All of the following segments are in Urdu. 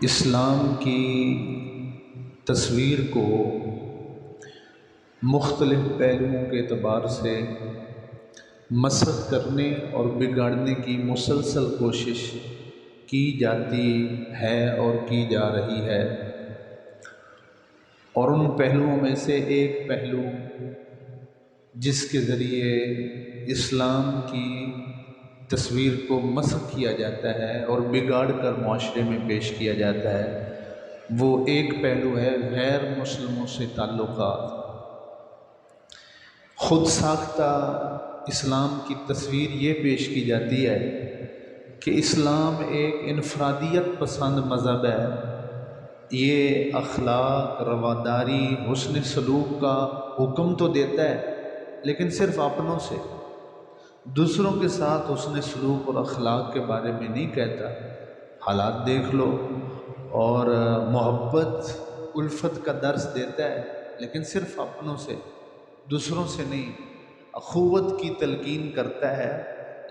اسلام کی تصویر کو مختلف پہلوؤں کے اعتبار سے مسخ کرنے اور بگاڑنے کی مسلسل کوشش کی جاتی ہے اور کی جا رہی ہے، اور ان پہلوؤں میں سے ایک پہلو جس کے ذریعے اسلام کی تصویر کو مسخ کیا جاتا ہے اور بگاڑ کر معاشرے میں پیش کیا جاتا ہے، وہ ایک پہلو ہے غیر مسلموں سے تعلقات۔ خود ساختہ اسلام کی تصویر یہ پیش کی جاتی ہے کہ اسلام ایک انفرادیت پسند مذہب ہے، یہ اخلاق، رواداری، حسن سلوک کا حکم تو دیتا ہے لیکن صرف اپنوں سے، دوسروں کے ساتھ حسن سلوک اور اخلاق کے بارے میں نہیں کہتا۔ حالات دیکھ لو، اور محبت الفت کا درس دیتا ہے لیکن صرف اپنوں سے، دوسروں سے نہیں۔ اخوت کی تلقین کرتا ہے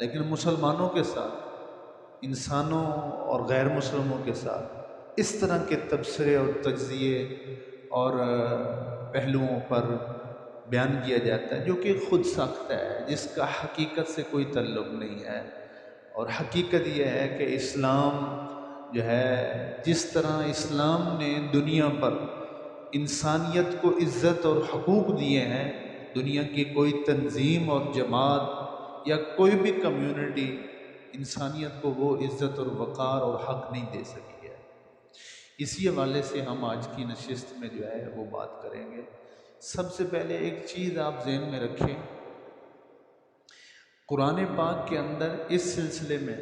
لیکن مسلمانوں کے ساتھ، انسانوں اور غیر مسلموں کے ساتھ۔ اس طرح کے تبصرے اور تجزیے اور پہلوؤں پر بیان کیا جاتا ہے جو کہ خود ساختہ ہے، جس کا حقیقت سے کوئی تعلق نہیں ہے۔ اور حقیقت یہ ہے کہ اسلام جو ہے، جس طرح اسلام نے دنیا پر انسانیت کو عزت اور حقوق دیے ہیں، دنیا کی کوئی تنظیم اور جماعت یا کوئی بھی کمیونٹی انسانیت کو وہ عزت اور وقار اور حق نہیں دے سکی ہے۔ اسی حوالے سے ہم آج کی نشست میں جو ہے وہ بات کریں گے۔ سب سے پہلے ایک چیز آپ ذہن میں رکھیں، قرآن پاک کے اندر اس سلسلے میں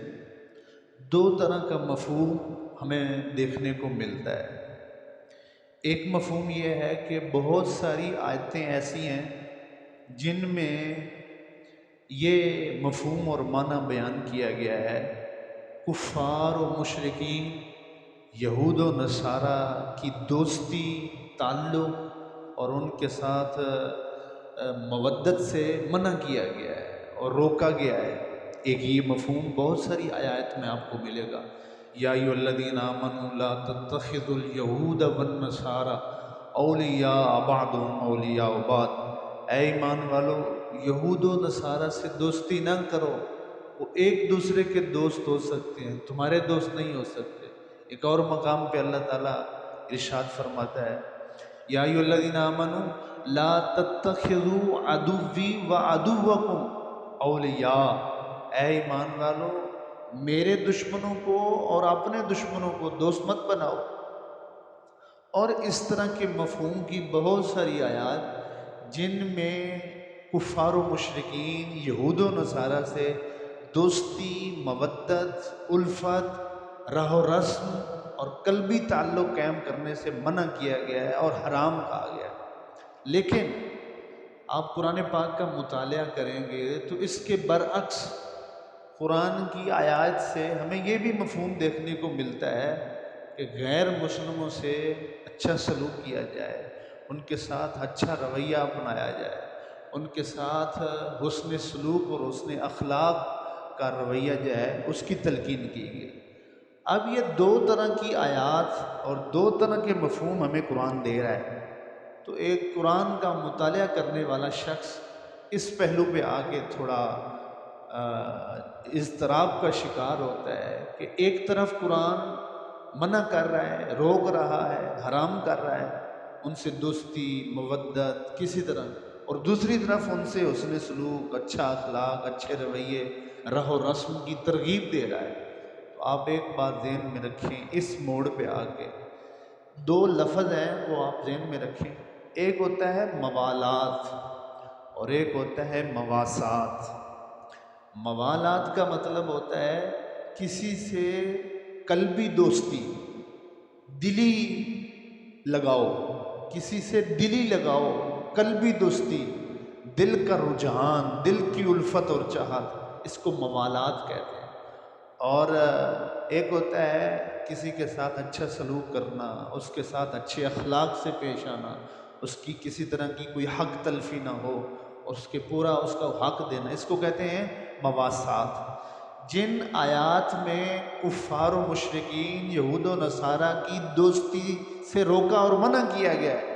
دو طرح کا مفہوم ہمیں دیکھنے کو ملتا ہے۔ ایک مفہوم یہ ہے کہ بہت ساری آیتیں ایسی ہیں جن میں یہ مفہوم اور معنی بیان کیا گیا ہے، کفار و مشرکین، یہود و نصارہ کی دوستی، تعلق اور ان کے ساتھ مودت سے منع کیا گیا ہے اور روکا گیا ہے۔ ایک یہ مفہوم بہت ساری آیات میں آپ کو ملے گا، یا ایھا الذین آمنوا لا تتخذوا اليہود والنصارى اولیاء بعضهم اولیاء بعض، اے ایمان والو یہود و نصارہ سے دوستی نہ کرو، وہ ایک دوسرے کے دوست ہو سکتے ہیں، تمہارے دوست نہیں ہو سکتے۔ ایک اور مقام پہ اللہ تعالیٰ ارشاد فرماتا ہے، یا ایھا الذین آمنوا لا تتخذوا عدوی وعدوکم اولیاء، اے ایمان والو میرے دشمنوں کو اور اپنے دشمنوں کو دوست مت بناؤ۔ اور اس طرح کے مفہوم کی بہت ساری آیات جن میں کفار و مشرکین، یہود و نصارہ سے دوستی، مودت، الفت، راہ و رسم اور قلبی تعلق قائم کرنے سے منع کیا گیا ہے اور حرام کہا گیا ہے۔ لیکن آپ قرآن پاک کا مطالعہ کریں گے تو اس کے برعکس قرآن کی آیات سے ہمیں یہ بھی مفہوم دیکھنے کو ملتا ہے کہ غیر مسلموں سے اچھا سلوک کیا جائے، ان کے ساتھ اچھا رویہ اپنایا جائے، ان کے ساتھ حسن سلوک اور حسن اخلاق کا رویہ جو ہے اس کی تلقین کی گئی۔ اب یہ دو طرح کی آیات اور دو طرح کے مفہوم ہمیں قرآن دے رہا ہے، تو ایک قرآن کا مطالعہ کرنے والا شخص اس پہلو پہ آ کے تھوڑا اضطراب کا شکار ہوتا ہے کہ ایک طرف قرآن منع کر رہا ہے، روک رہا ہے، حرام کر رہا ہے ان سے دوستی، مودت کسی طرح، اور دوسری طرف ان سے حسن سلوک، اچھا اخلاق، اچھے رویے، رہ و رسم کی ترغیب دے رہا ہے۔ تو آپ ایک بات ذہن میں رکھیں، اس موڑ پہ آ کے دو لفظ ہیں وہ آپ ذہن میں رکھیں، ایک ہوتا ہے موالات اور ایک ہوتا ہے مواسات۔ موالات کا مطلب ہوتا ہے کسی سے قلبی دوستی، دلی لگاؤ، کسی سے دلی لگاؤ، قلبی دوستی، دل کا رجحان، دل کی الفت اور چاہت، اس کو موالات کہتے ہیں۔ اور ایک ہوتا ہے کسی کے ساتھ اچھا سلوک کرنا، اس کے ساتھ اچھے اخلاق سے پیش آنا، اس کی کسی طرح کی کوئی حق تلفی نہ ہو اور اس کے پورا اس کا حق دینا، اس کو کہتے ہیں مواسات۔ جن آیات میں کفار و مشرکین یہود و نصارہ کی دوستی سے روکا اور منع کیا گیا ہے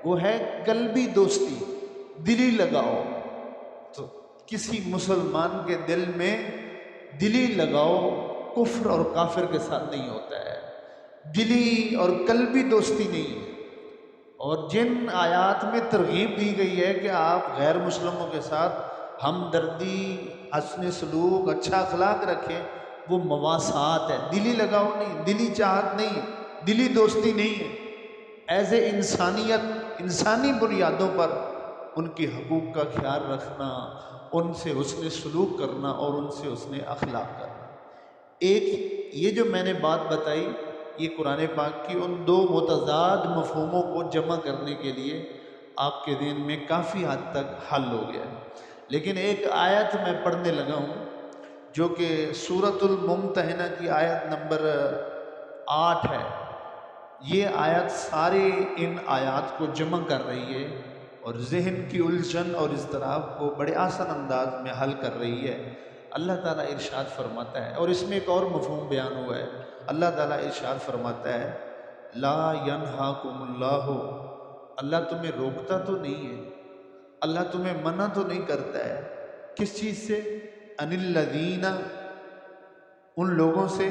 وہ ہے قلبی دوستی، دلی لگاؤ۔ تو کسی مسلمان کے دل میں دلی لگاؤ کفر اور کافر کے ساتھ نہیں ہوتا ہے، دلی اور قلبی دوستی نہیں ہے۔ اور جن آیات میں ترغیب دی گئی ہے کہ آپ غیر مسلموں کے ساتھ ہمدردی، حسن سلوک، اچھا اخلاق رکھیں، وہ مواسات ہے، دلی لگاؤ نہیں، دلی چاہت نہیں ہے، دلی دوستی نہیں ہے۔ ایز اے انسانیت، انسانی بنیادوں پر ان کے حقوق کا خیال رکھنا، ان سے حسن سلوک کرنا اور ان سے حسن اخلاق کرنا۔ ایک یہ جو میں نے بات بتائی یہ قرآن پاک کی ان دو متضاد مفہوموں کو جمع کرنے کے لیے آپ کے ذہن میں کافی حد تک حل ہو گیا ہے۔ لیکن ایک آیت میں پڑھنے لگا ہوں جو کہ سورۃ الممتحنہ کی آیت نمبر 8 ہے۔ یہ آیت سارے ان آیات کو جمع کر رہی ہے اور ذہن کی الجھن اور اضطراب کو بڑے آسان انداز میں حل کر رہی ہے۔ اللہ تعالیٰ ارشاد فرماتا ہے، اور اس میں ایک اور مفہوم بیان ہوا ہے۔ اللہ تعالیٰ ارشاد فرماتا ہے لا ینہاکم اللہ، اللہ تمہیں روکتا تو نہیں ہے، اللہ تمہیں منع تو نہیں کرتا ہے کس چیز سے؟ ان الذین، ان لوگوں سے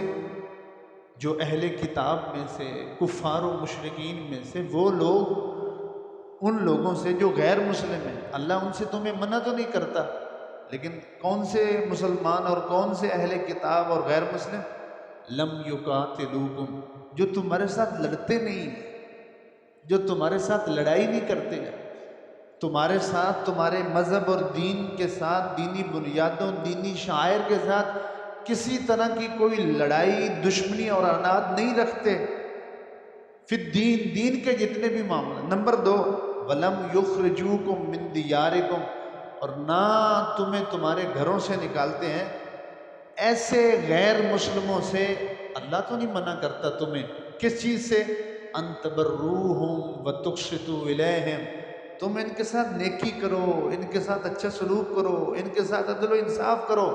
جو اہل کتاب میں سے، کفار و مشرکین میں سے، وہ لوگ، ان لوگوں سے جو غیر مسلم ہیں۔ اللہ ان سے تمہیں منع تو نہیں کرتا، لیکن کون سے مسلمان اور کون سے اہل کتاب اور غیر مسلم؟ لم یقاتلوکم، جو تمہارے ساتھ لڑتے نہیں ہیں، جو تمہارے ساتھ لڑائی نہیں کرتے ہیں، تمہارے ساتھ، تمہارے مذہب اور دین کے ساتھ، دینی بنیادوں، دینی شعائر کے ساتھ کسی طرح کی کوئی لڑائی، دشمنی اور عناد نہیں رکھتے فی الدین، دین کے جتنے بھی معاملے۔ نمبر 2، وَلَمْ يُخْرِجُوكُم مِّن دِيَارِكُمْ، اور نہ تمہیں تمہارے گھروں سے نکالتے ہیں۔ ایسے غیر مسلموں سے اللہ تو نہیں منع کرتا تمہیں کس چیز سے؟ ان تبروہم وتقسطوا الیہم، تم ان کے ساتھ نیکی کرو، ان کے ساتھ اچھا سلوک کرو، ان کے ساتھ عدل و انصاف کرو۔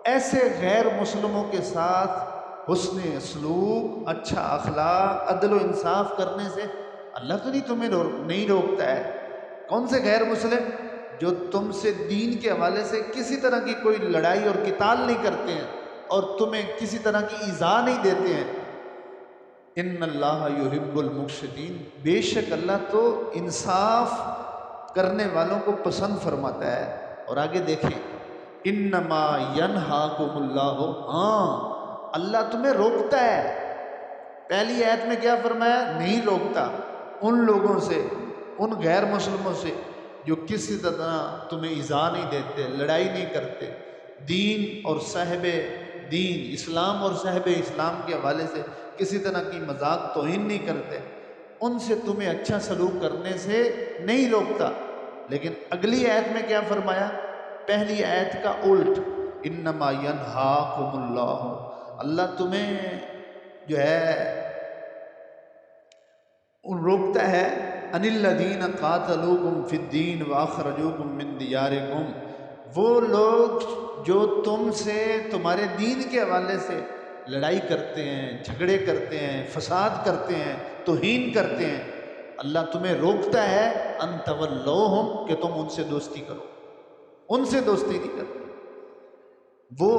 ایسے غیر مسلموں کے ساتھ حسن سلوک، اچھا اخلاق، عدل و انصاف کرنے سے اللہ تو نہیں تمہیں نہیں روکتا ہے۔ کون سے غیر مسلم؟ جو تم سے دین کے حوالے سے کسی طرح کی کوئی لڑائی اور قتال نہیں کرتے ہیں اور تمہیں کسی طرح کی ایذا نہیں دیتے ہیں۔ ان اللہ یحب المقسطین، بے شک اللہ تو انصاف کرنے والوں کو پسند فرماتا ہے۔ اور آگے دیکھیں، انما ینہاکم اللہ، ہاں اللہ تمہیں روکتا ہے۔ پہلی آیت میں کیا فرمایا؟ نہیں روکتا ان لوگوں سے، ان غیر مسلموں سے جو کسی طرح تمہیں ایذا نہیں دیتے، لڑائی نہیں کرتے، دین اور صاحب دین اسلام اور صاحب اسلام کے حوالے سے کسی طرح کی مذاق توہین نہیں کرتے، ان سے تمہیں اچھا سلوک کرنے سے نہیں روکتا۔ لیکن اگلی آیت میں کیا فرمایا؟ پہلی آیت کا الٹ، انما ینہاکم اللہ، اللہ تمہیں جو ہے روکتا ہے ان الذین قاتلوکم فی الدین واخرجوکم من دیارکم، وہ لوگ جو تم سے، تمہارے دین کے حوالے سے لڑائی کرتے ہیں، جھگڑے کرتے ہیں، فساد کرتے ہیں، توہین کرتے ہیں، اللہ تمہیں روکتا ہے ان تولوہم، کہ تم ان سے دوستی کرو، ان سے دوستی نہیں کرتے۔ وہ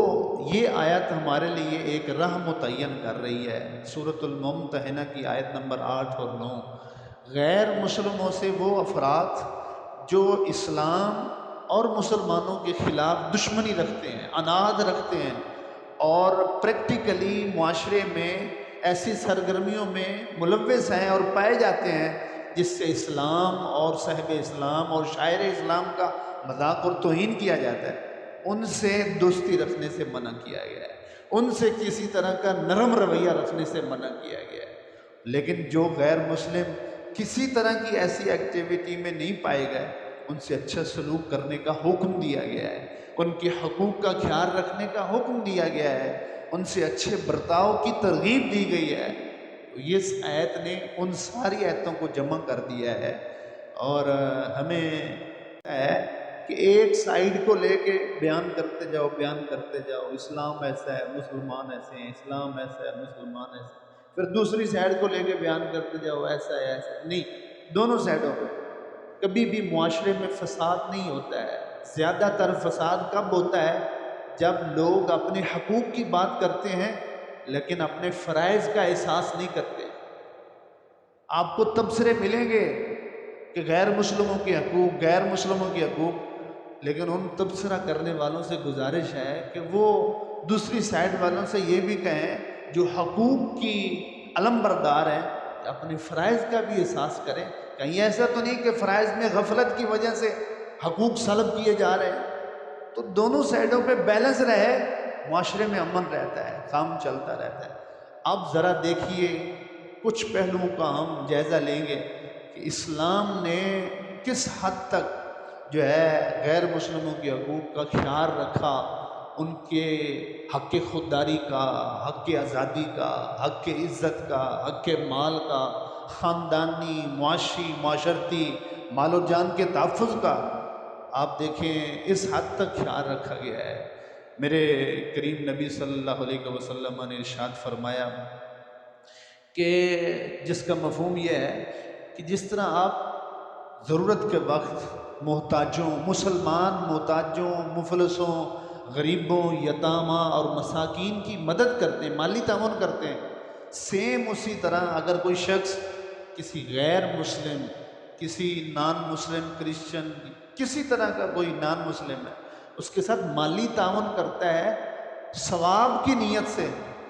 یہ آیت ہمارے لیے ایک راہ متعین کر رہی ہے۔ سورۃ الممتحنہ کی آیت نمبر 8 اور 9، غیر مسلموں سے وہ افراد جو اسلام اور مسلمانوں کے خلاف دشمنی رکھتے ہیں، عناد رکھتے ہیں، اور پریکٹیکلی معاشرے میں ایسی سرگرمیوں میں ملوث ہیں اور پائے جاتے ہیں جس سے اسلام اور صاحب اسلام اور شاعر اسلام کا مذاق اور توہین کیا جاتا ہے، ان سے دوستی رکھنے سے منع کیا گیا ہے، ان سے کسی طرح کا نرم رویہ رکھنے سے منع کیا گیا ہے۔ لیکن جو غیر مسلم کسی طرح کی ایسی ایکٹیویٹی میں نہیں پائے گئے، ان سے اچھا سلوک کرنے کا حکم دیا گیا ہے، ان کے حقوق کا خیال رکھنے کا حکم دیا گیا ہے، ان سے اچھے برتاؤ کی ترغیب دی گئی ہے۔ اس آیت نے ان ساری آیتوں کو جمع کر دیا ہے اور ہمیں ہے کہ ایک سائیڈ کو لے کے بیان کرتے جاؤ اسلام ایسا ہے مسلمان ایسے ہیں، اسلام ایسا ہے مسلمان ایسے ہیں، پھر دوسری سائیڈ کو لے کے بیان کرتے جاؤ ایسا ہے ایسا ہے۔ نہیں، دونوں سائیڈوں پہ کبھی بھی معاشرے میں فساد نہیں ہوتا ہے۔ زیادہ تر فساد کب ہوتا ہے؟ جب لوگ اپنے حقوق کی بات کرتے ہیں لیکن اپنے فرائض کا احساس نہیں کرتے۔ آپ کو تبصرے ملیں گے کہ غیر مسلموں کے حقوق، غیر مسلموں کے حقوق، لیکن ان تبصرہ کرنے والوں سے گزارش ہے کہ وہ دوسری سائڈ والوں سے یہ بھی کہیں جو حقوق کی علم بردار ہیں کہ اپنے فرائض کا بھی احساس کریں۔ کہیں ایسا تو نہیں کہ فرائض میں غفلت کی وجہ سے حقوق سلب کیے جا رہے ہیں۔ تو دونوں سائڈوں پہ بیلنس رہے، معاشرے میں امن رہتا ہے، کام چلتا رہتا ہے۔ اب ذرا دیکھیے کچھ پہلوؤں کا ہم جائزہ لیں گے کہ اسلام نے کس حد تک جو ہے غیر مسلموں کے حقوق کا خیال رکھا، ان کے حق خودداری کا، حق آزادی کا، حق عزت کا، حق مال کا، خاندانی، معاشی، معاشرتی، مال و جان کے تحفظ کا۔ آپ دیکھیں اس حد تک خیال رکھا گیا ہے۔ میرے کریم نبی صلی اللہ علیہ وسلم نے ارشاد فرمایا کہ جس کا مفہوم یہ ہے کہ جس طرح آپ ضرورت کے وقت محتاجوں، مسلمان محتاجوں، مفلسوں، غریبوں، یتامہ اور مساکین کی مدد کرتے ہیں، مالی تعاون کرتے ہیں، سیم اسی طرح اگر کوئی شخص کسی غیر مسلم، کسی نان مسلم، کرسچن، کسی طرح کا کوئی نان مسلم ہے، اس کے ساتھ مالی تعاون کرتا ہے ثواب کی نیت سے،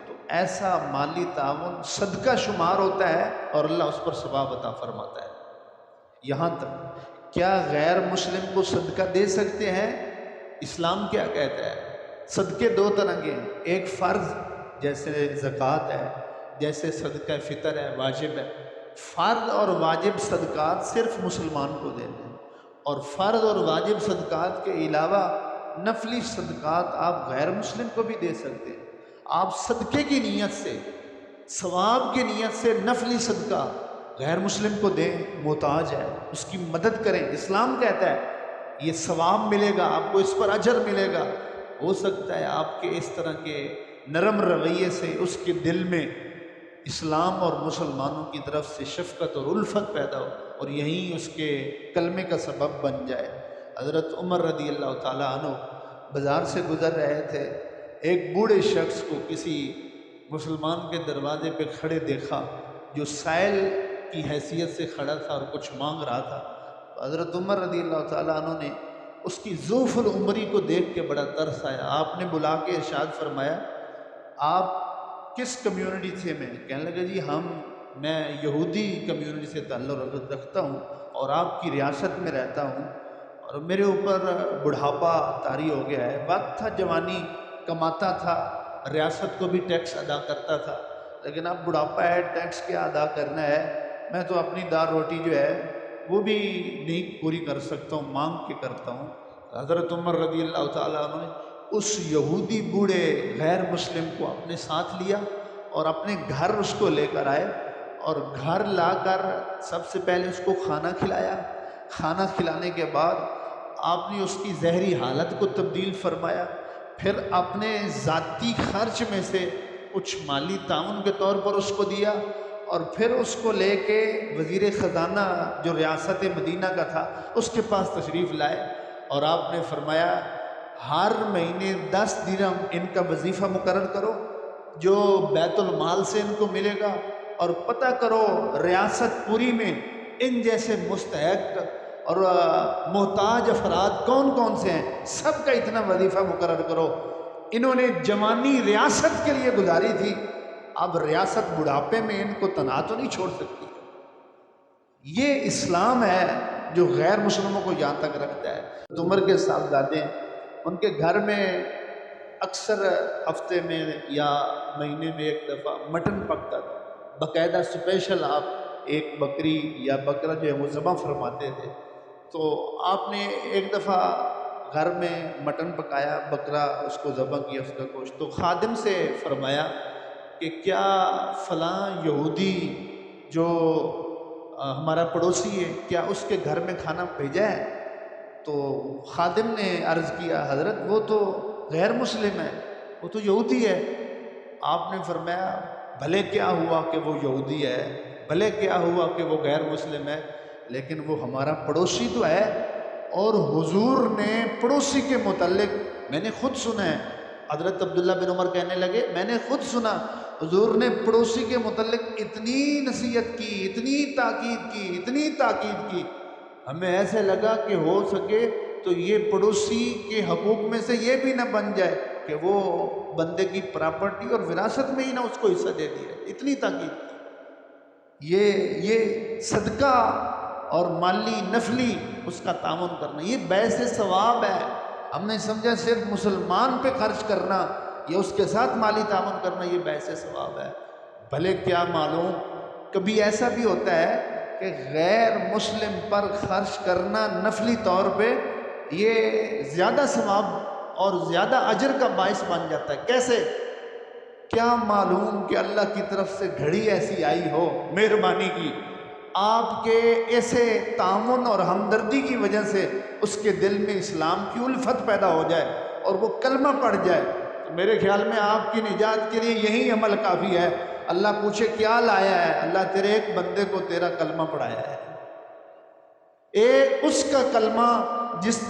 تو ایسا مالی تعاون صدقہ شمار ہوتا ہے اور اللہ اس پر ثواب عطا فرماتا ہے۔ یہاں تک کیا غیر مسلم کو صدقہ دے سکتے ہیں؟ اسلام کیا کہتا ہے؟ صدقے دو طرح کے ہیں، ایک فرض جیسے زکوٰۃ ہے، جیسے صدقہ فطر ہے، واجب ہے۔ فرض اور واجب صدقات صرف مسلمان کو دیتے ہیں، اور فرض اور واجب صدقات کے علاوہ نفلی صدقات آپ غیر مسلم کو بھی دے سکتے ہیں۔ آپ صدقے کی نیت سے، ثواب کی نیت سے نفلی صدقہ غیر مسلم کو دیں، محتاج ہے، اس کی مدد کریں۔ اسلام کہتا ہے یہ ثواب ملے گا آپ کو، اس پر اجر ملے گا۔ ہو سکتا ہے آپ کے اس طرح کے نرم رویے سے اس کے دل میں اسلام اور مسلمانوں کی طرف سے شفقت اور الفت پیدا ہو اور یہی اس کے کلمے کا سبب بن جائے۔ حضرت عمر رضی اللہ تعالیٰ عنہ بازار سے گزر رہے تھے، ایک بوڑھے شخص کو کسی مسلمان کے دروازے پہ کھڑے دیکھا جو سائل کی حیثیت سے کھڑا تھا اور کچھ مانگ رہا تھا۔ حضرت عمر رضی اللہ تعالیٰ عنہ نے اس کی ضعف العمری کو دیکھ کے بڑا ترس آیا۔ آپ نے بلا کے ارشاد فرمایا آپ کس کمیونٹی سے؟ میں کہنے لگا جی میں یہودی کمیونٹی سے تعلق رکھتا ہوں اور آپ کی ریاست میں رہتا ہوں، اور میرے اوپر بڑھاپا طاری ہو گیا ہے۔ وقت تھا جوانی، کماتا تھا، ریاست کو بھی ٹیکس ادا کرتا تھا، لیکن اب بڑھاپا ہے، ٹیکس کیا ادا کرنا ہے، میں تو اپنی دار روٹی جو ہے وہ بھی نہیں پوری کر سکتا ہوں، مانگ کے کرتا ہوں۔ حضرت عمر رضی اللہ تعالیٰ عنہ نے اس یہودی بوڑھے غیر مسلم کو اپنے ساتھ لیا اور اپنے گھر اس کو لے کر آئے، اور گھر لا کر سب سے پہلے اس کو کھانا کھلایا۔ کھانا کھلانے کے بعد آپ نے اس کی زہری حالت کو تبدیل فرمایا، پھر اپنے ذاتی خرچ میں سے کچھ مالی تعاون کے طور پر اس کو دیا، اور پھر اس کو لے کے وزیر خزانہ جو ریاست مدینہ کا تھا اس کے پاس تشریف لائے، اور آپ نے فرمایا ہر مہینے 10 درہم ان کا وظیفہ مقرر کرو جو بیت المال سے ان کو ملے گا، اور پتہ کرو ریاست پوری میں ان جیسے مستحق اور محتاج افراد کون کون سے ہیں، سب کا اتنا وظیفہ مقرر کرو۔ انہوں نے جوانی ریاست کے لیے گزاری تھی، اب ریاست بڑھاپے میں ان کو تنہا تو نہیں چھوڑ سکتی۔ یہ اسلام ہے جو غیر مسلموں کو یہاں تک رکھتا ہے۔ عمر کے صاحبزادے ان کے گھر میں اکثر ہفتے میں یا مہینے میں ایک دفعہ مٹن پکتا تھا، باقاعدہ اسپیشل آپ ایک بکری یا بکرا جو ہے وہ ذبح فرماتے تھے۔ تو آپ نے ایک دفعہ گھر میں مٹن پکایا، بکرا اس کو ذبح کیا، اس کا گوشت، تو خادم سے فرمایا کہ کیا فلاں یہودی جو ہمارا پڑوسی ہے، کیا اس کے گھر میں کھانا بھیجا ہے؟ تو خادم نے عرض کیا حضرت وہ تو غیر مسلم ہے، وہ تو یہودی ہے۔ آپ نے فرمایا بھلے کیا ہوا کہ وہ یہودی ہے، بھلے کیا ہوا کہ وہ غیر مسلم ہے، لیکن وہ ہمارا پڑوسی تو ہے۔ اور حضور نے پڑوسی کے متعلق، میں نے خود سنا ہے، حضرت عبداللہ بن عمر کہنے لگے میں نے خود سنا، حضور نے پڑوسی کے متعلق اتنی نصیحت کی، اتنی تاکید کی، اتنی تاکید کی، ہمیں ایسے لگا کہ ہو سکے تو یہ پڑوسی کے حقوق میں سے یہ بھی نہ بن جائے کہ وہ بندے کی پراپرٹی اور وراثت میں ہی نہ اس کو حصہ دے دیا، اتنی تاکید کی۔ یہ صدقہ اور مالی نفلی اس کا تعاون کرنا، یہ باعث ثواب ہے۔ ہم نے سمجھا صرف مسلمان پہ خرچ کرنا یا اس کے ساتھ مالی تعاون کرنا یہ باعث ثواب ہے، بھلے کیا معلوم کبھی ایسا بھی ہوتا ہے کہ غیر مسلم پر خرچ کرنا نفلی طور پہ یہ زیادہ ثواب اور زیادہ اجر کا باعث بن جاتا ہے۔ کیسے؟ کیا معلوم کہ اللہ کی طرف سے گھڑی ایسی آئی ہو مہربانی کی، آپ کے ایسے تعاون اور ہمدردی کی وجہ سے اس کے دل میں اسلام کی الفت پیدا ہو جائے اور وہ کلمہ پڑھ جائے، تو میرے خیال میں آپ کی نجات کے لیے یہی عمل کافی ہے۔ اللہ پوچھے کیا لایا ہے، اللہ تیرے ایک بندے کو تیرا کلمہ پڑھایا ہے، ایک اس کا کلمہ جس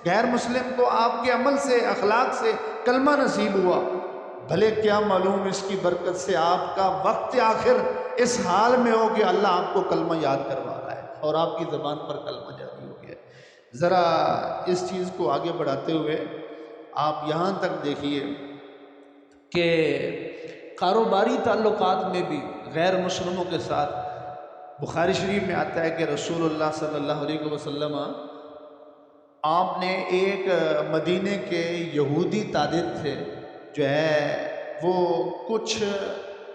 غیر مسلم کو آپ کے عمل سے، اخلاق سے کلمہ نصیب ہوا، بھلے کیا معلوم اس کی برکت سے آپ کا وقت آخر اس حال میں ہو کہ اللہ آپ کو کلمہ یاد کروا رہا ہے اور آپ کی زبان پر کلمہ جاری ہو گیا۔ ذرا اس چیز کو آگے بڑھاتے ہوئے آپ یہاں تک دیکھیے کہ کاروباری تعلقات میں بھی غیر مسلموں کے ساتھ بخاری شریف میں آتا ہے کہ رسول اللہ صلی اللہ علیہ وسلم آپ نے ایک مدینے کے یہودی تاجر تھے جو ہے وہ کچھ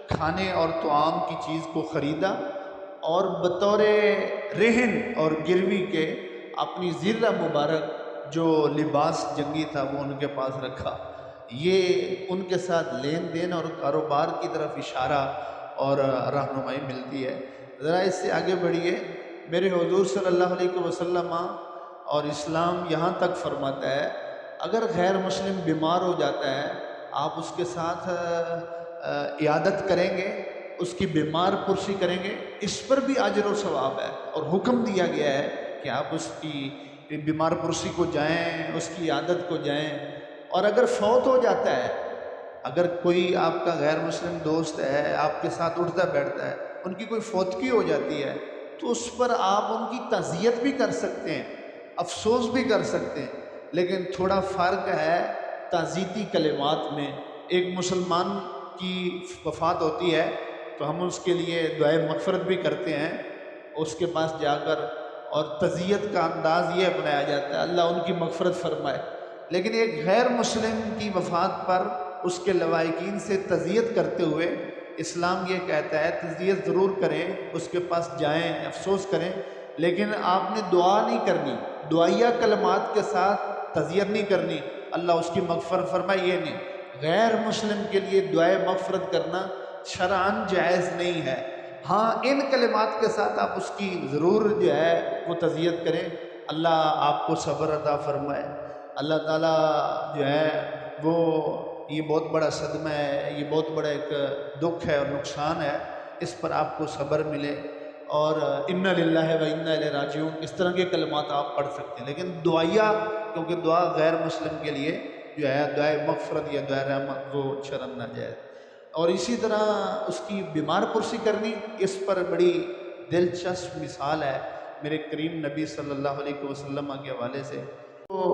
کھانے اور طعام کی چیز کو خریدا اور بطور رہن اور گروی کے اپنی زرہ مبارک جو لباس جنگی تھا وہ ان کے پاس رکھا۔ یہ ان کے ساتھ لین دین اور کاروبار کی طرف اشارہ اور رہنمائی ملتی ہے۔ ذرا اس سے آگے بڑھیے، میرے حضور صلی اللہ علیہ وسلم اور اسلام یہاں تک فرماتا ہے اگر غیر مسلم بیمار ہو جاتا ہے آپ اس کے ساتھ عیادت کریں گے، اس کی بیمار پرسی کریں گے، اس پر بھی اجر و ثواب ہے، اور حکم دیا گیا ہے کہ آپ اس کی بیمار پرسی کو جائیں، اس کی عیادت کو جائیں۔ اور اگر فوت ہو جاتا ہے، اگر کوئی آپ کا غیر مسلم دوست ہے آپ کے ساتھ اٹھتا بیٹھتا ہے، ان کی کوئی فوتگی ہو جاتی ہے تو اس پر آپ ان کی تعزیت بھی کر سکتے ہیں، افسوس بھی کر سکتے ہیں، لیکن تھوڑا فرق ہے تعزیتی کلمات میں۔ ایک مسلمان کی وفات ہوتی ہے تو ہم اس کے لیے دعائے مغفرت بھی کرتے ہیں، اس کے پاس جا کر، اور تعزیت کا انداز یہ اپنایا جاتا ہے اللہ ان کی مغفرت فرمائے۔ لیکن ایک غیر مسلم کی وفات پر اس کے لواحقین سے تعزیت کرتے ہوئے اسلام یہ کہتا ہے تعزیت ضرور کریں، اس کے پاس جائیں، افسوس کریں، لیکن آپ نے دعا نہیں کرنی، دعائیہ کلمات کے ساتھ تعزیت نہیں کرنی اللہ اس کی مغفرت فرمائے، یہ نہیں۔ غیر مسلم کے لیے دعائے مغفرت کرنا شرعاً جائز نہیں ہے، ہاں ان کلمات کے ساتھ آپ اس کی ضرور جو ہے وہ تعزیت کریں، اللہ آپ کو صبر عطا فرمائے۔ اللہ تعالیٰ جو ہے وہ یہ بہت بڑا صدمہ ہے، یہ بہت بڑا ایک دکھ ہے اور نقصان ہے، اس پر آپ کو صبر ملے، اور انا للہ و انا الیہ راجعون اس طرح کے کلمات آپ پڑھ سکتے ہیں، لیکن دعائیہ، کیونکہ دعا غیر مسلم کے لیے جو ہے دعائے مغفرت یا دعائے رحمت وہ شرعاً ناجائز۔ اور اسی طرح اس کی بیمار پرسی کرنی، اس پر بڑی دلچسپ مثال ہے میرے کریم نبی صلی اللہ علیہ وسلم کے حوالے سے۔ وہ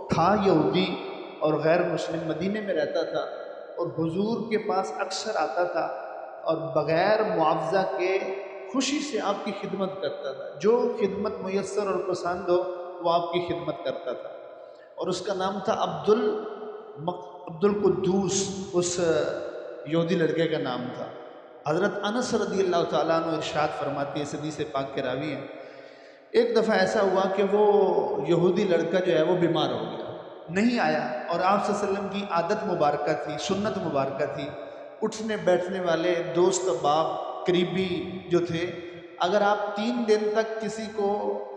تھا یہودی اور غیر مسلم، مدینے میں رہتا تھا اور حضور کے پاس اکثر آتا تھا اور بغیر معاوضہ کے خوشی سے آپ کی خدمت کرتا تھا، جو خدمت میسر اور پسند ہو وہ آپ کی خدمت کرتا تھا، اور اس کا نام تھا عبد القدوس، اس یہودی لڑکے کا نام تھا۔ حضرت انس رضی اللہ تعالیٰ عنہ ارشاد فرماتے ہیں، اس حدیث پاک کے راوی ہیں، ایک دفعہ ایسا ہوا کہ وہ یہودی لڑکا جو ہے وہ بیمار ہو گیا، نہیں آیا، اور آپ صلی اللہ علیہ وسلم کی عادت مبارکہ تھی، سنت مبارکہ تھی، اٹھنے بیٹھنے والے دوست احباب قریبی جو تھے اگر آپ 3 دن تک کسی کو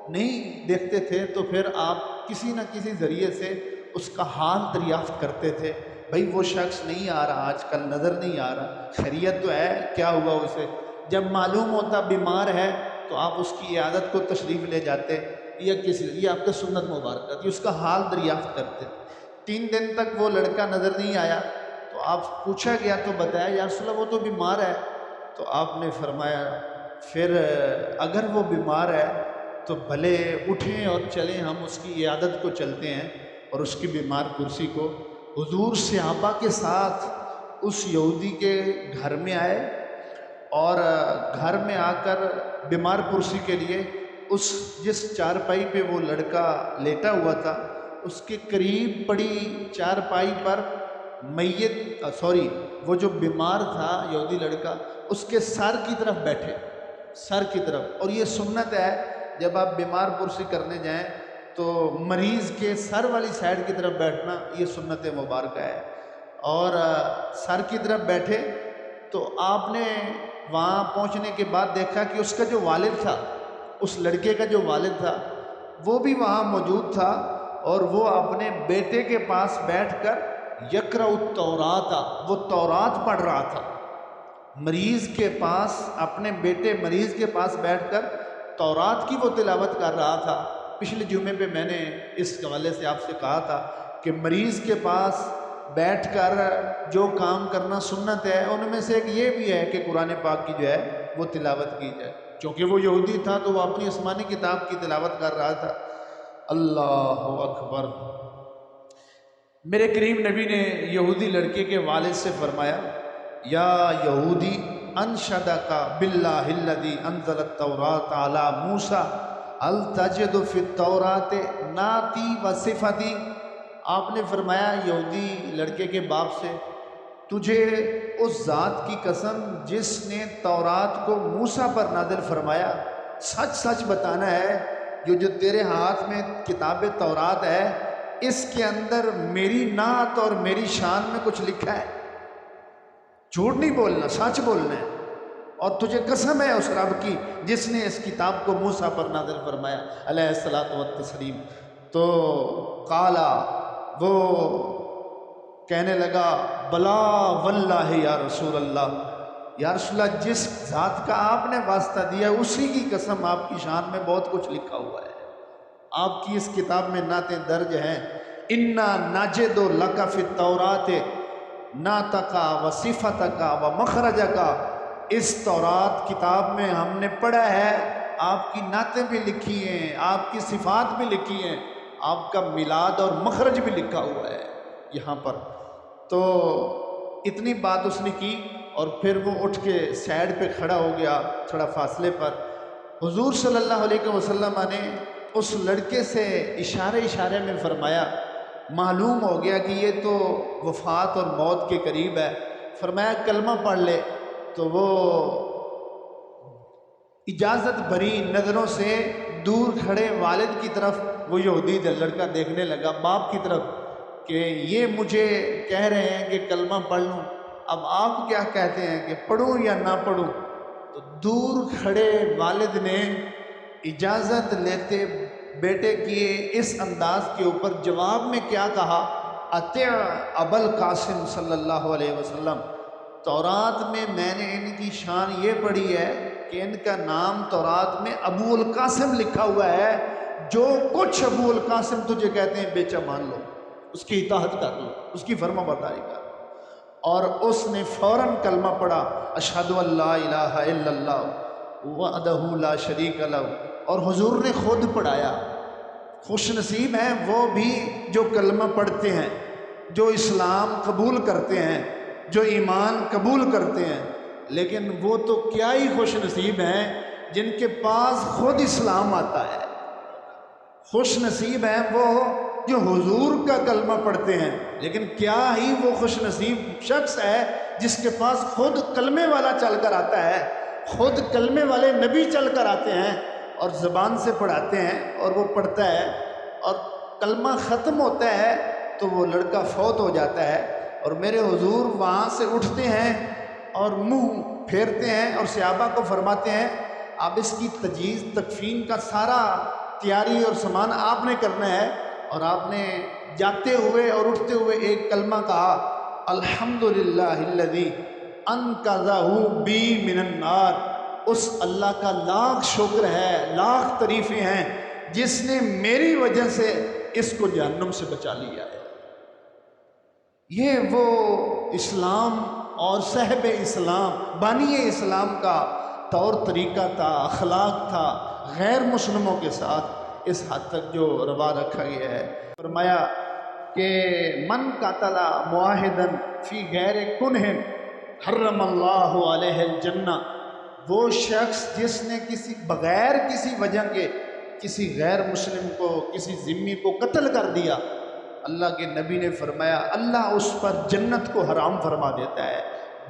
نہیں دیکھتے تھے تو پھر آپ کسی نہ کسی ذریعے سے اس کا حال دریافت کرتے تھے، بھئی وہ شخص نہیں آ رہا، آج کل نظر نہیں آ رہا، خیریت تو ہے، کیا ہوا اسے؟ جب معلوم ہوتا بیمار ہے تو آپ اس کی عیادت کو تشریف لے جاتے، یا یہ آپ کے سنت مبارکہ تھی، اس کا حال دریافت کرتے۔ 3 دن تک وہ لڑکا نظر نہیں آیا تو آپ پوچھا گیا تو بتایا یا رسول اللہ وہ تو بیمار ہے، تو آپ نے فرمایا پھر اگر وہ بیمار ہے تو بھلے اٹھیں اور چلیں، ہم اس کی عیادت کو چلتے ہیں اور اس کی بیمار کرسی کو۔ حضور صحابہ کے ساتھ اس یہودی کے گھر میں آئے اور گھر میں آ کر بیمار پرسی کے لیے جس چارپائی پہ وہ لڑکا لیٹا ہوا تھا اس کے قریب پڑی چارپائی پر وہ جو بیمار تھا یہودی لڑکا اس کے سر کی طرف بیٹھے، سر کی طرف۔ اور یہ سنت ہے جب آپ بیمار پرسی کرنے جائیں تو مریض کے سر والی سائڈ کی طرف بیٹھنا، یہ سنت مبارکہ ہے۔ اور سر کی طرف بیٹھے تو آپ نے وہاں پہنچنے کے بعد دیکھا کہ اس کا جو والد تھا، اس لڑکے کا جو والد تھا وہ بھی وہاں موجود تھا، اور وہ اپنے بیٹے کے پاس بیٹھ کر یقرأ التوراۃ، وہ تورات پڑھ رہا تھا۔ مریض کے پاس، اپنے بیٹے مریض کے پاس بیٹھ کر تورات کی وہ تلاوت کر رہا تھا۔ پچھلے جمعے پہ میں نے اس حوالے سے آپ سے کہا تھا کہ مریض کے پاس بیٹھ کر جو کام کرنا سنت ہے ان میں سے ایک یہ بھی ہے کہ قرآن پاک کی جو ہے وہ تلاوت کی جائے، چونکہ وہ یہودی تھا تو وہ اپنی آسمانی کتاب کی تلاوت کر رہا تھا۔ اللہ اکبر۔ میرے کریم نبی نے یہودی لڑکے کے والد سے فرمایا، یا یہودی انشدک باللہ الذی انزل التوراۃ علی موسیٰ هل تجد فی التوراۃ نعتی و صفتی۔ آپ نے فرمایا یہودی لڑکے کے باپ سے، تجھے اس ذات کی قسم جس نے تورات کو موسیٰ پر نازل فرمایا سچ سچ بتانا ہے، جو تیرے ہاتھ میں کتاب تورات ہے اس کے اندر میری نعت اور میری شان میں کچھ لکھا ہے، جھوٹ نہیں بولنا، سچ بولنا ہے، اور تجھے قسم ہے اس رب کی جس نے اس کتاب کو موسیٰ پر نازل فرمایا علیہ الصلاۃ والتسلیم۔ تو قالا، وہ کہنے لگا، بلا واللہ یا رسول اللہ، یا رسول اللہ جس ذات کا آپ نے واسطہ دیا اسی کی قسم، آپ کی شان میں بہت کچھ لکھا ہوا ہے، آپ کی اس کتاب میں نعتیں درج ہیں۔ انا نجد لک فی التوراۃ نعتک و صفتک و مخرجک، اس تورات کتاب میں ہم نے پڑھا ہے آپ کی نعتیں بھی لکھی ہیں، آپ کی صفات بھی لکھی ہیں، آپ کا میلاد اور مخرج بھی لکھا ہوا ہے یہاں پر۔ تو اتنی بات اس نے کی اور پھر وہ اٹھ کے سائڈ پہ کھڑا ہو گیا تھوڑا فاصلے پر۔ حضور صلی اللہ علیہ وسلم نے اس لڑکے سے اشارے میں فرمایا، معلوم ہو گیا کہ یہ تو وفات اور موت کے قریب ہے، فرمایا کلمہ پڑھ لے۔ تو وہ اجازت بھری نظروں سے دور کھڑے والد کی طرف وہ یہودی لڑکا دیکھنے لگا، باپ کی طرف، کہ یہ مجھے کہہ رہے ہیں کہ کلمہ پڑھ لوں، اب آپ کیا کہتے ہیں کہ پڑھوں یا نہ پڑھوں؟ تو دور کھڑے والد نے اجازت لیتے بیٹے کی اس انداز کے اوپر جواب میں کیا کہا، اطیع ابا القاسم صلی اللہ علیہ وسلم، تورات میں نے ان کی شان یہ پڑھی ہے کہ ان کا نام تورات میں ابو القاسم لکھا ہوا ہے، جو کچھ ابو القاسم تجھے کہتے ہیں بیچا مان لو، اس کی اطاعت کر لو، اس کی فرما برداری کر لو۔ اور اس نے فوراً کلمہ پڑھا، اشہد ان لا الہ الا اللہ وحدہ لا شریک لہ، اور حضور نے خود پڑھایا۔ خوش نصیب ہیں وہ بھی جو کلمہ پڑھتے ہیں، جو اسلام قبول کرتے ہیں، جو ایمان قبول کرتے ہیں، لیکن وہ تو کیا ہی خوش نصیب ہیں جن کے پاس خود اسلام آتا ہے۔ خوش نصیب ہیں وہ جو حضور کا کلمہ پڑھتے ہیں، لیکن کیا ہی وہ خوش نصیب شخص ہے جس کے پاس خود کلمے والا چل کر آتا ہے، خود کلمے والے نبی چل کر آتے ہیں اور زبان سے پڑھاتے ہیں اور وہ پڑھتا ہے، اور کلمہ ختم ہوتا ہے تو وہ لڑکا فوت ہو جاتا ہے، اور میرے حضور وہاں سے اٹھتے ہیں اور منہ پھیرتے ہیں اور صحابہ کو فرماتے ہیں، اب اس کی تجہیز تکفین کا سارا تیاری اور سامان آپ نے کرنا ہے، اور آپ نے جاتے ہوئے اور اٹھتے ہوئے ایک کلمہ کہا، الحمدللہ الذی انقذہ بی من النار، اس اللہ کا لاکھ شکر ہے، لاکھ تعریفیں ہیں جس نے میری وجہ سے اس کو جہنم سے بچا لیا ہے۔ یہ وہ اسلام اور صاحب اسلام، بانی اسلام کا طور طریقہ تھا، اخلاق تھا، غیر مسلموں کے ساتھ اس حد تک جو روا رکھا گیا ہے۔ فرمایا کہ من قتل معاہدا فی غیر کنہ حرم اللہ علیہ الجنہ، وہ شخص جس نے بغیر کسی وجہ کے کسی غیر مسلم کو، کسی ذمی کو قتل کر دیا، اللہ کے نبی نے فرمایا اللہ اس پر جنت کو حرام فرما دیتا ہے،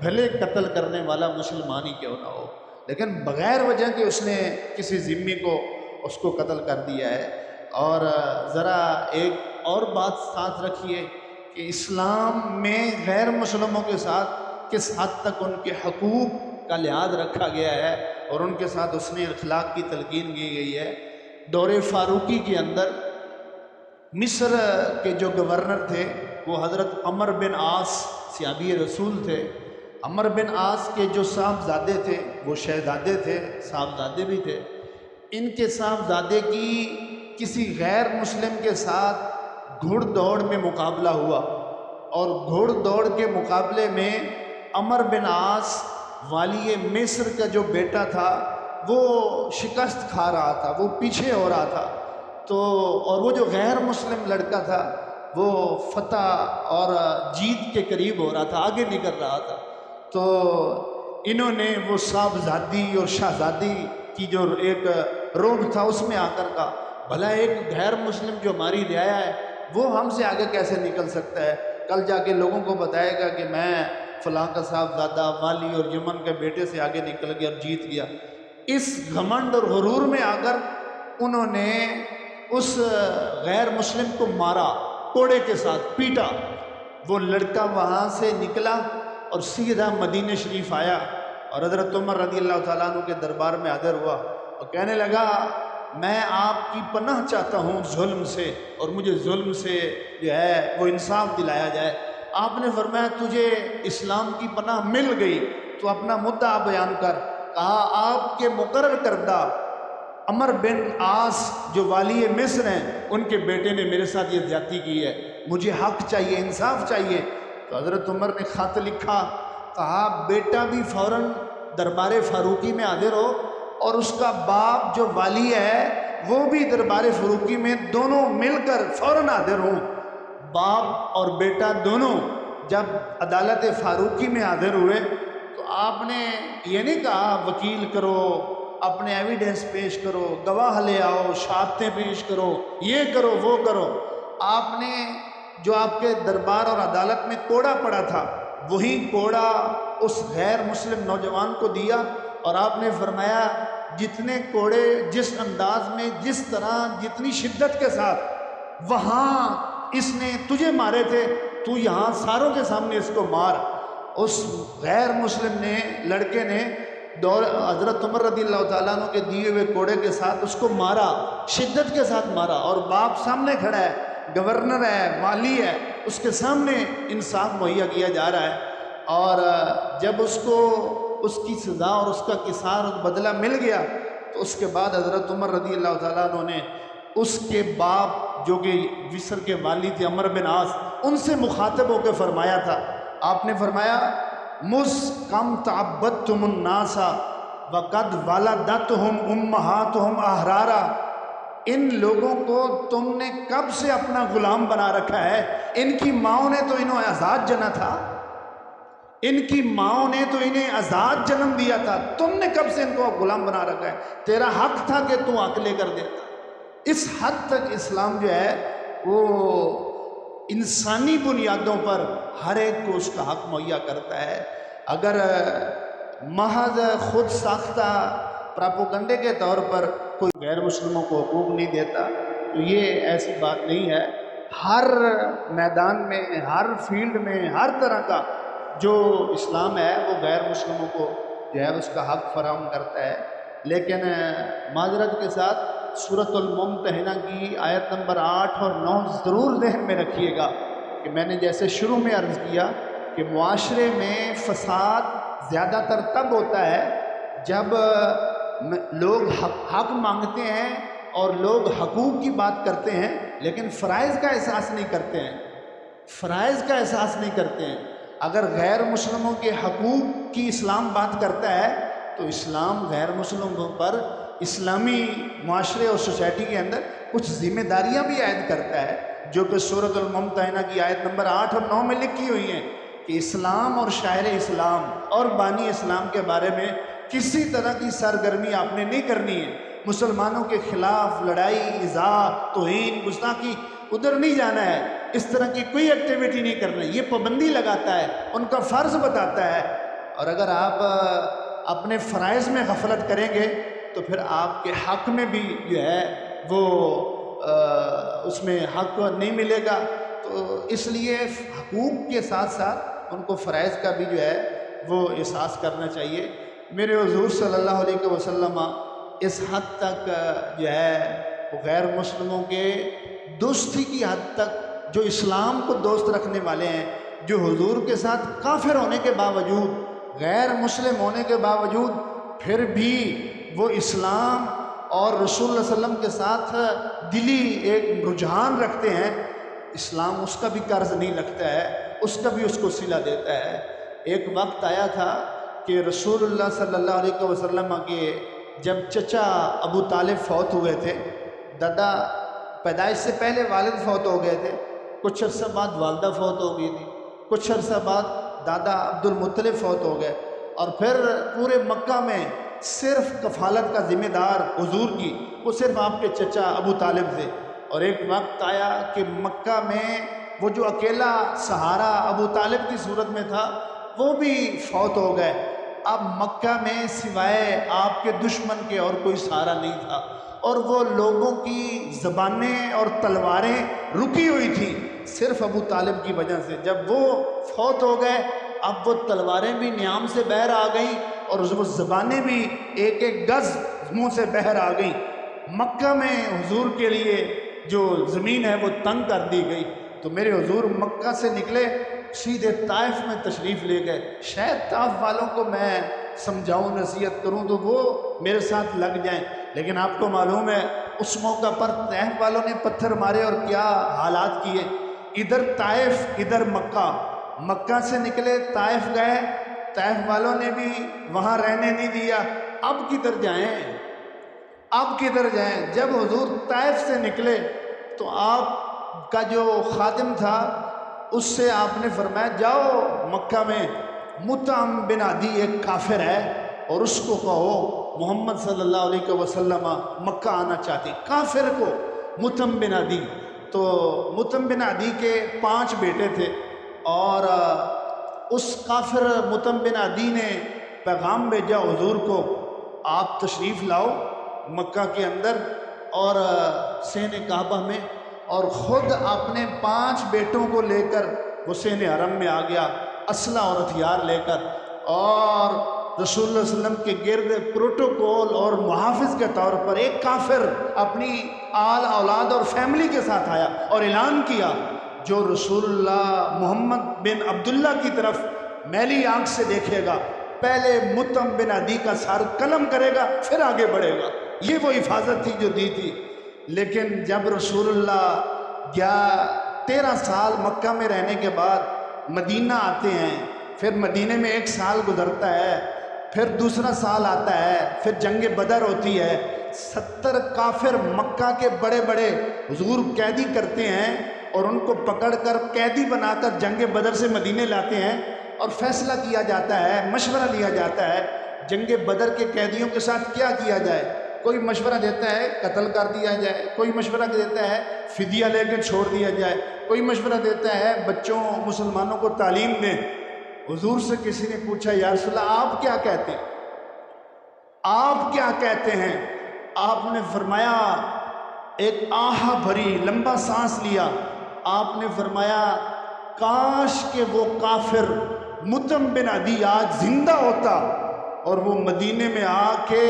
بھلے قتل کرنے والا مسلمان ہی کیوں نہ ہو، لیکن بغیر وجہ کے اس نے کسی ذمی کو اس کو قتل کر دیا ہے۔ اور ذرا ایک اور بات ساتھ رکھیے کہ اسلام میں غیر مسلموں کے ساتھ کس حد تک ان کے حقوق کا لحاظ رکھا گیا ہے اور ان کے ساتھ اس نے اخلاق کی تلقین کی گئی ہے۔ دور فاروقی کے اندر مصر کے جو گورنر تھے وہ حضرت عمر بن عاص صحابی رسول تھے۔ عمر بن عاص کے جو صاحبزادے تھے وہ شہزادے تھے، صاحبزادے بھی تھے۔ ان کے صاحبزادے کی کسی غیر مسلم کے ساتھ گھڑ دوڑ میں مقابلہ ہوا، اور گھڑ دوڑ کے مقابلے میں عمر بن عاص والی مصر کا جو بیٹا تھا وہ شکست کھا رہا تھا، وہ پیچھے ہو رہا تھا، تو اور وہ جو غیر مسلم لڑکا تھا وہ فتح اور جیت کے قریب ہو رہا تھا، آگے نکل رہا تھا۔ تو انہوں نے وہ صاحبزادی اور شہزادی کی جو ایک روگ تھا اس میں آ کر کہا بھلا ایک غیر مسلم جو ہماری رعایا ہے وہ ہم سے آگے کیسے نکل سکتا ہے، کل جا کے لوگوں کو بتائے گا کہ میں فلاں کا صاحبزادہ والی اور یمن کے بیٹے سے آگے نکل گیا اور جیت گیا۔ اس گھمنڈ اور غرور میں آ کر انہوں نے اس غیر مسلم کو مارا، کوڑے کے ساتھ پیٹا۔ وہ لڑکا وہاں سے نکلا اور سیدھا مدینہ شریف آیا اور حضرت عمر رضی اللہ تعالیٰ عنہ کے دربار میں حاضر ہوا اور کہنے لگا میں آپ کی پناہ چاہتا ہوں ظلم سے، اور مجھے ظلم سے جو ہے وہ انصاف دلایا جائے۔ آپ نے فرمایا تجھے اسلام کی پناہ مل گئی تو اپنا مدعا بیان کر۔ کہا آپ کے مقرر کردہ عمر بن عاص جو والی مصر ہیں ان کے بیٹے نے میرے ساتھ یہ زیادتی کی ہے، مجھے حق چاہیے، انصاف چاہیے۔ تو حضرت عمر نے خط لکھا، کہا بیٹا بھی فوراً دربار فاروقی میں حاضر ہو اور اس کا باپ جو والی ہے وہ بھی دربار فاروقی میں، دونوں مل کر فوراً حاضر ہوں۔ باپ اور بیٹا دونوں جب عدالت فاروقی میں حاضر ہوئے تو آپ نے یہ نہیں کہا وکیل کرو، اپنے ایویڈنس پیش کرو، گواہ لے آؤ، شہادتیں پیش کرو، یہ کرو وہ کرو۔ آپ نے جو آپ کے دربار اور عدالت میں کوڑا پڑا تھا وہی کوڑا اس غیر مسلم نوجوان کو دیا، اور آپ نے فرمایا جتنے کوڑے جس انداز میں، جس طرح، جتنی شدت کے ساتھ وہاں اس نے تجھے مارے تھے تو یہاں ساروں کے سامنے اس کو مار۔ اس غیر مسلم نے، لڑکے نے حضرت عمر رضی اللہ تعالیٰ عنہ کے دیے ہوئے کوڑے کے ساتھ اس کو مارا، شدت کے ساتھ مارا، اور باپ سامنے کھڑا ہے، گورنر ہے، والی ہے، اس کے سامنے انصاف مہیا کیا جا رہا ہے۔ اور جب اس کو اس کی سزا اور اس کا قصاص اور بدلہ مل گیا تو اس کے بعد حضرت عمر رضی اللہ تعالیٰ عنہ نے اس کے باپ جو کہ مصر کے والی تھے عمر بن عاص، ان سے مخاطب ہو کے فرمایا تھا، آپ نے فرمایا مُذْ کم تعبدتم الناس وقد ولدتہم امہاتہم احرارا، ان لوگوں کو تم نے کب سے اپنا غلام بنا رکھا ہے؟ ان کی ماؤں نے تو انہیں آزاد جنا تھا، ان کی ماؤں نے تو انہیں آزاد جنم دیا تھا، تم نے کب سے ان کو غلام بنا رکھا ہے؟ تیرا حق تھا کہ تو حق لے کر دیتا۔ اس حد تک اسلام جو ہے وہ انسانی بنیادوں پر ہر ایک کو اس کا حق مہیا کرتا ہے۔ اگر محض خود ساختہ پراپوگنڈے کے طور پر کوئی غیر مسلموں کو حقوق نہیں دیتا تو یہ ایسی بات نہیں ہے۔ ہر میدان میں، ہر فیلڈ میں، ہر طرح کا جو اسلام ہے وہ غیر مسلموں کو جو ہے اس کا حق فراہم کرتا ہے۔ لیکن معذرت کے ساتھ سورۃ الممتحنہ کی آیت نمبر 8 اور 9 ضرور ذہن میں رکھیے گا کہ میں نے جیسے شروع میں عرض کیا کہ معاشرے میں فساد زیادہ تر تب ہوتا ہے جب لوگ حق مانگتے ہیں اور لوگ حقوق کی بات کرتے ہیں لیکن فرائض کا احساس نہیں کرتے ہیں، فرائض کا احساس نہیں کرتے ہیں۔ اگر غیر مسلموں کے حقوق کی اسلام بات کرتا ہے تو اسلام غیر مسلموں پر اسلامی معاشرے اور سوسائٹی کے اندر کچھ ذمہ داریاں بھی عائد کرتا ہے، جو کہ سورۃ الممتحنہ کی آیت نمبر 8 اور 9 میں لکھی ہوئی ہیں کہ اسلام اور شاعر اسلام اور بانی اسلام کے بارے میں کسی طرح کی سرگرمی آپ نے نہیں کرنی ہے۔ مسلمانوں کے خلاف لڑائی، ایذاء، توہین، گستاخی ادھر نہیں جانا ہے، اس طرح کی کوئی ایکٹیویٹی نہیں کرنا ہے، یہ پابندی لگاتا ہے، ان کا فرض بتاتا ہے۔ اور اگر آپ اپنے فرائض میں غفلت کریں گے تو پھر آپ کے حق میں بھی جو ہے وہ اس میں حق نہیں ملے گا۔ تو اس لیے حقوق کے ساتھ ساتھ ان کو فرائض کا بھی جو ہے وہ احساس کرنا چاہیے۔ میرے حضور صلی اللہ علیہ وسلم اس حد تک جو ہے وہ غیر مسلموں کے دوستی کی حد تک، جو اسلام کو دوست رکھنے والے ہیں، جو حضور کے ساتھ کافر ہونے کے باوجود، غیر مسلم ہونے کے باوجود پھر بھی وہ اسلام اور رسول اللہ علیہ وسلم کے ساتھ دلی ایک رجحان رکھتے ہیں، اسلام اس کا بھی قرض نہیں لگتا ہے، اس کا بھی اس کو صلہ دیتا ہے۔ ایک وقت آیا تھا کہ رسول اللہ صلی اللہ علیہ وسلم کے جب چچا ابو طالب فوت ہوئے تھے، دادا پیدائش سے پہلے والد فوت ہو گئے تھے، کچھ عرصہ بعد والدہ فوت ہو گئی تھی، کچھ عرصہ بعد دادا عبد المطلب فوت ہو گئے، اور پھر پورے مکہ میں صرف کفالت کا ذمہ دار حضور کی وہ صرف آپ کے چچا ابو طالب تھے۔ اور ایک وقت آیا کہ مکہ میں وہ جو اکیلا سہارا ابو طالب کی صورت میں تھا وہ بھی فوت ہو گئے۔ اب مکہ میں سوائے آپ کے دشمن کے اور کوئی سہارا نہیں تھا، اور وہ لوگوں کی زبانیں اور تلواریں رکی ہوئی تھیں صرف ابو طالب کی وجہ سے۔ جب وہ فوت ہو گئے اب وہ تلواریں بھی نیام سے باہر آ گئیں اور وہ زبانیں بھی ایک ایک گز منہ سے باہر آ گئیں۔ مکہ میں حضور کے لیے جو زمین ہے وہ تنگ کر دی گئی، تو میرے حضور مکہ سے نکلے سیدھے طائف میں تشریف لے گئے۔ شاید طائف والوں کو میں سمجھاؤں، نصیحت کروں تو وہ میرے ساتھ لگ جائیں، لیکن آپ کو معلوم ہے اس موقع پر طائف والوں نے پتھر مارے اور کیا حالات کیے۔ ادھر طائف ادھر مکہ، مکہ سے نکلے طائف گئے، طائف والوں نے بھی وہاں رہنے نہیں دیا۔ اب کدھر جائیں، اب کدھر جائیں؟ جب حضور طائف سے نکلے تو آپ کا جو خادم تھا اس سے آپ نے فرمایا جاؤ مکہ میں مطعم بن عدی ایک کافر ہے اور اس کو کہو محمد صلی اللہ علیہ وسلم مکہ آنا چاہتے، کافر کو مطعم بن عدی۔ تو مطعم بن عدی کے 5 بیٹے تھے، اور اس کافر مطعم بن عدی نے پیغام بھیجا حضور کو، آپ تشریف لاؤ مکہ کے اندر اور سین کعبہ میں، اور خود اپنے 5 بیٹوں کو لے کر وہ سین حرم میں آ گیا اسلحہ اور ہتھیار لے کر، اور رسول اللہ علیہ وسلم کے گرد پروٹوکول اور محافظ کے طور پر ایک کافر اپنی آل اولاد اور فیملی کے ساتھ آیا اور اعلان کیا جو رسول اللہ محمد بن عبداللہ کی طرف میلی آنکھ سے دیکھے گا پہلے مطعم بن عدی کا سر قلم کرے گا پھر آگے بڑھے گا۔ یہ وہ حفاظت تھی جو دی تھی۔ لیکن جب رسول اللہ 13 سال مکہ میں رہنے کے بعد مدینہ آتے ہیں، پھر مدینے میں 1 سال گزرتا ہے، پھر دوسرا سال آتا ہے، پھر جنگ بدر ہوتی ہے، 70 کافر مکہ کے بڑے بڑے حضور قیدی کرتے ہیں اور ان کو پکڑ کر قیدی بنا کر جنگ بدر سے مدینے لاتے ہیں، اور فیصلہ کیا جاتا ہے، مشورہ لیا جاتا ہے جنگ بدر کے قیدیوں کے ساتھ کیا کیا جائے۔ کوئی مشورہ دیتا ہے قتل کر دیا جائے، کوئی مشورہ دیتا ہے فدیہ لے کے چھوڑ دیا جائے، کوئی مشورہ دیتا ہے بچوں مسلمانوں کو تعلیم دیں۔ حضور سے کسی نے پوچھا یا رسول اللہ آپ کیا کہتے ہیں، آپ کیا کہتے ہیں؟ آپ نے فرمایا، ایک آہ بھری لمبا سانس لیا، آپ نے فرمایا کاش کہ وہ کافر مطعم بن عدی آج زندہ ہوتا اور وہ مدینے میں آ کے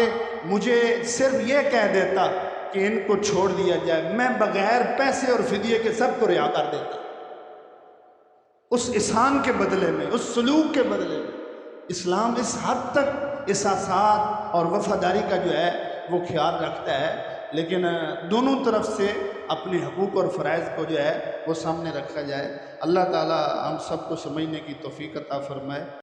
مجھے صرف یہ کہہ دیتا کہ ان کو چھوڑ دیا جائے، میں بغیر پیسے اور فدیے کے سب کو رہا کر دیتا، اس احسان کے بدلے میں، اس سلوک کے بدلے میں۔ اسلام اس حد تک احساسات اور وفاداری کا جو ہے وہ خیال رکھتا ہے، لیکن دونوں طرف سے اپنے حقوق اور فرائض کو جو ہے وہ سامنے رکھا جائے۔ اللہ تعالی ہم سب کو سمجھنے کی توفیق عطا فرمائے۔